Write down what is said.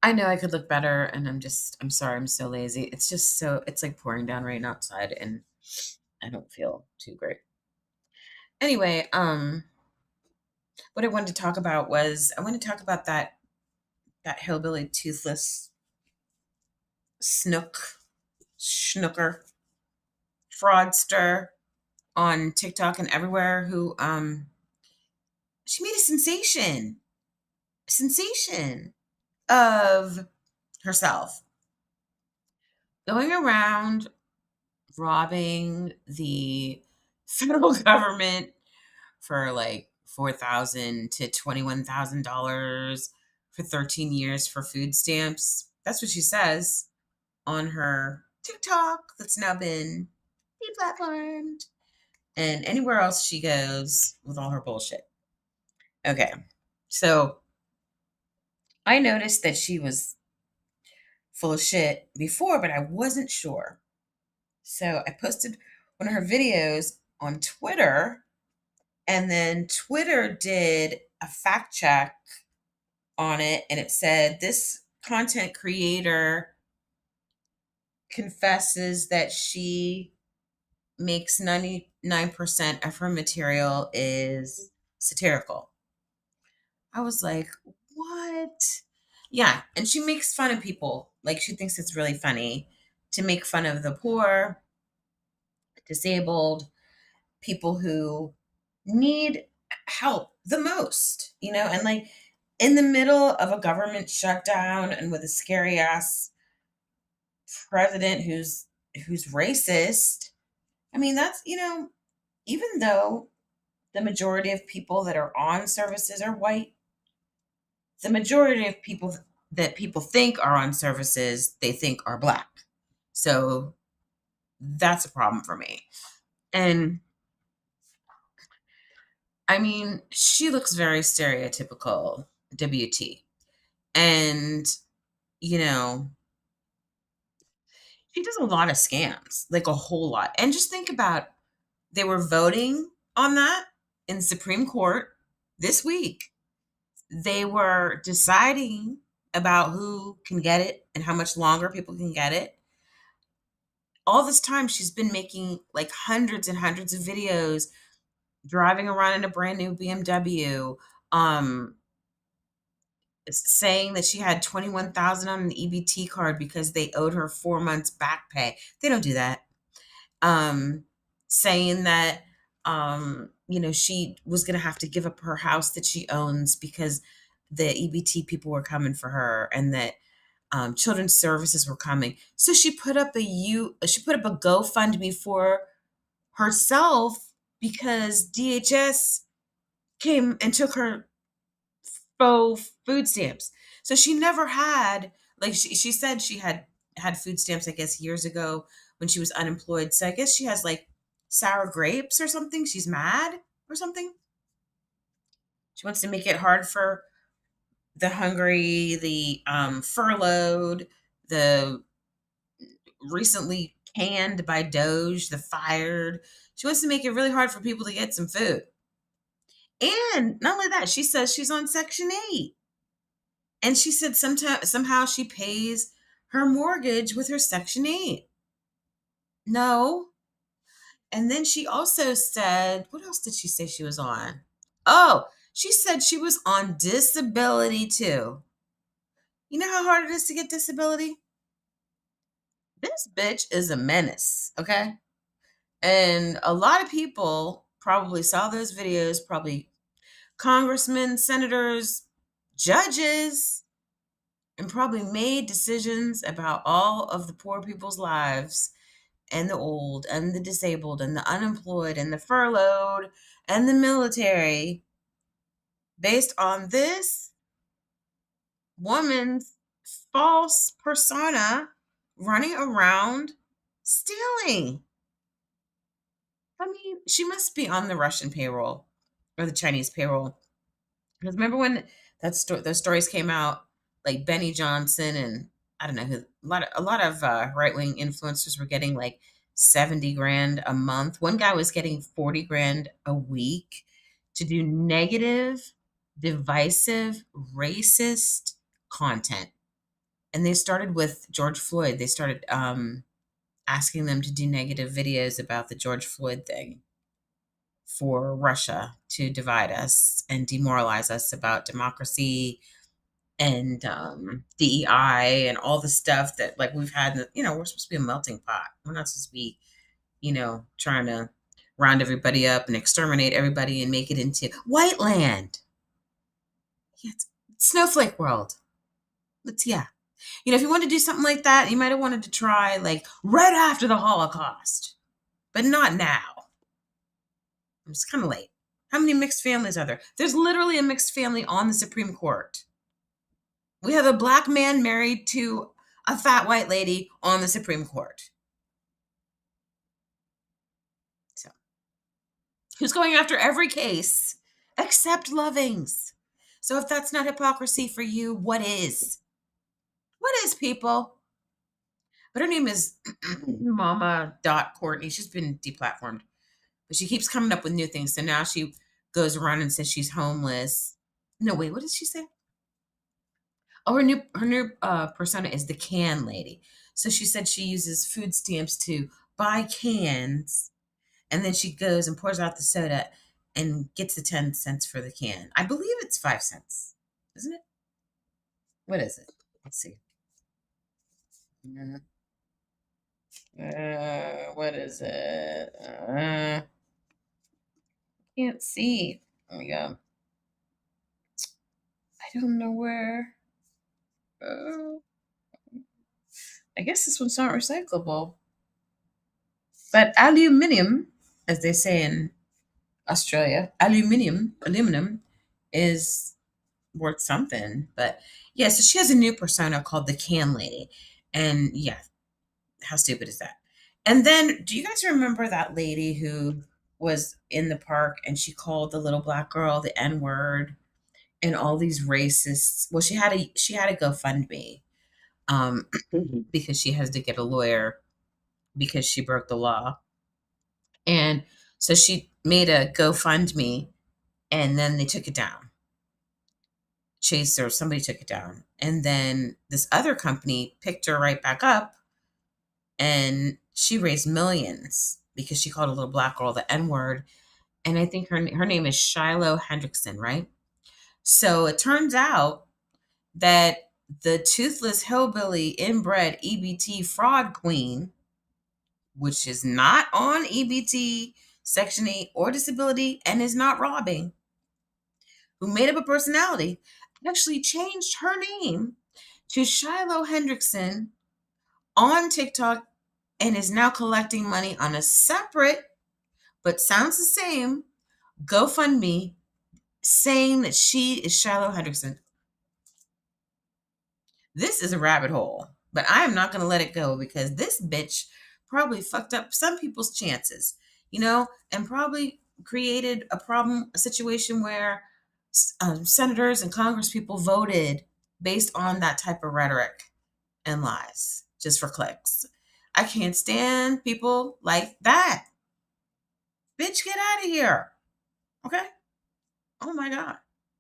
I know I could look better, and I'm sorry, I'm so lazy. It's like pouring down rain outside, and I don't feel too great. Anyway, what I wanted to talk about was I want to talk about that hillbilly toothless snooker fraudster on TikTok and everywhere who she made a sensation of herself going around robbing the federal government for like $4,000 to $21,000 for 13 years for food stamps. That's what she says on her TikTok that's now been deplatformed and anywhere else she goes with all her bullshit. Okay. So I noticed that she was full of shit before, but I wasn't sure. So I posted one of her videos on Twitter, and then Twitter did a fact check on it, and it said this content creator confesses that she makes 99% of her material is satirical. I was like, what? Yeah, and she makes fun of people. Like, she thinks it's really funny to make fun of the poor, disabled, people who need help the most, and like in the middle of a government shutdown and with a scary ass president who's racist. I mean, that's, even though the majority of people that are on services are white, the majority of people that people think are on services, they think are black. So that's a problem for me. And I mean, she looks very stereotypical WT. And, you know, she does a lot of scams, like a whole lot. And just think about they were voting on that in Supreme Court this week. They were deciding about who can get it and how much longer people can get it. All this time, she's been making like hundreds and hundreds of videos, driving around in a brand new BMW, um, saying that she had 21,000 on an EBT card because they owed her 4 months back pay. They don't do that. Um, Saying that she was going to have to give up her house that she owns because the EBT people were coming for her, and that children's services were coming. So she put up a GoFundMe for herself because DHS came and took her faux food stamps. So she never had, like, she said she had food stamps, I guess, years ago when she was unemployed. So I guess she has like sour grapes or something. She's mad or something. She wants to make it hard for the hungry, the furloughed, the recently canned by Doge, the fired. She wants to make it really hard for people to get some food. And not only that, she says she's on Section 8. And she said somehow she pays her mortgage with her Section 8. No. And then she also said, what else did she say she was on? Oh, she said she was on disability too. You know how hard it is to get disability? This bitch is a menace, okay? And a lot of people probably saw those videos, probably congressmen, senators, judges, and probably made decisions about all of the poor people's lives, and the old and the disabled and the unemployed and the furloughed and the military based on this woman's false persona running around stealing. I mean, she must be on the Russian payroll or the Chinese payroll. Because remember when those stories came out, like Benny Johnson and I don't know who, a lot of right wing influencers were getting like 70 grand a month. One guy was getting 40 grand a week to do negative, divisive, racist content. And they started with George Floyd. They started asking them to do negative videos about the George Floyd thing for Russia to divide us and demoralize us about democracy and DEI and all the stuff that like we've had. We're supposed to be a melting pot. We're not supposed to be, trying to round everybody up and exterminate everybody and make it into white land. Yeah, it's snowflake world. Yeah. If you want to do something like that, you might have wanted to try like right after the Holocaust, but not now. It's kind of late. How many mixed families are there? There's literally a mixed family on the Supreme Court. We have a black man married to a fat white lady on the Supreme Court. So, who's going after every case except Lovings? So if that's not hypocrisy for you, what is? What is, people? But her name is Mamma.Courtney. She's been deplatformed. But she keeps coming up with new things. So now she goes around and says she's homeless. No, wait, what did she say? Oh, her new persona is the can lady. So she said she uses food stamps to buy cans, and then she goes and pours out the soda and gets the 10 cents for the can. I believe it's 5 cents, isn't it? What is it? Let's see. What is it? Can't see. There we go. I don't know where. I guess this one's not recyclable. But aluminium, as they say in Australia, aluminum is worth something. But yeah, so she has a new persona called the Can Lady. And yeah, how stupid is that? And then, do you guys remember that lady who was in the park and she called the little black girl the N word and all these racists? Well, she had a GoFundMe because she has to get a lawyer because she broke the law, and so she made a GoFundMe, and then they took it down. Chase or somebody took it down, and then this other company picked her right back up, and she raised millions because she called a little black girl the N word, and I think her name is Shiloh Hendrickson, right? So it turns out that the toothless hillbilly inbred EBT fraud queen, which is not on EBT, Section 8, or disability, and is not robbing, who made up a personality, actually changed her name to Shiloh Hendrickson on TikTok and is now collecting money on a separate, but sounds the same, GoFundMe, saying that she is Shiloh Hendrickson. This is a rabbit hole, but I am not going to let it go because this bitch probably fucked up some people's chances, and probably created a situation where senators and Congress people voted based on that type of rhetoric and lies just for clicks. I can't stand people like that. Bitch, get out of here. Okay? Oh my God.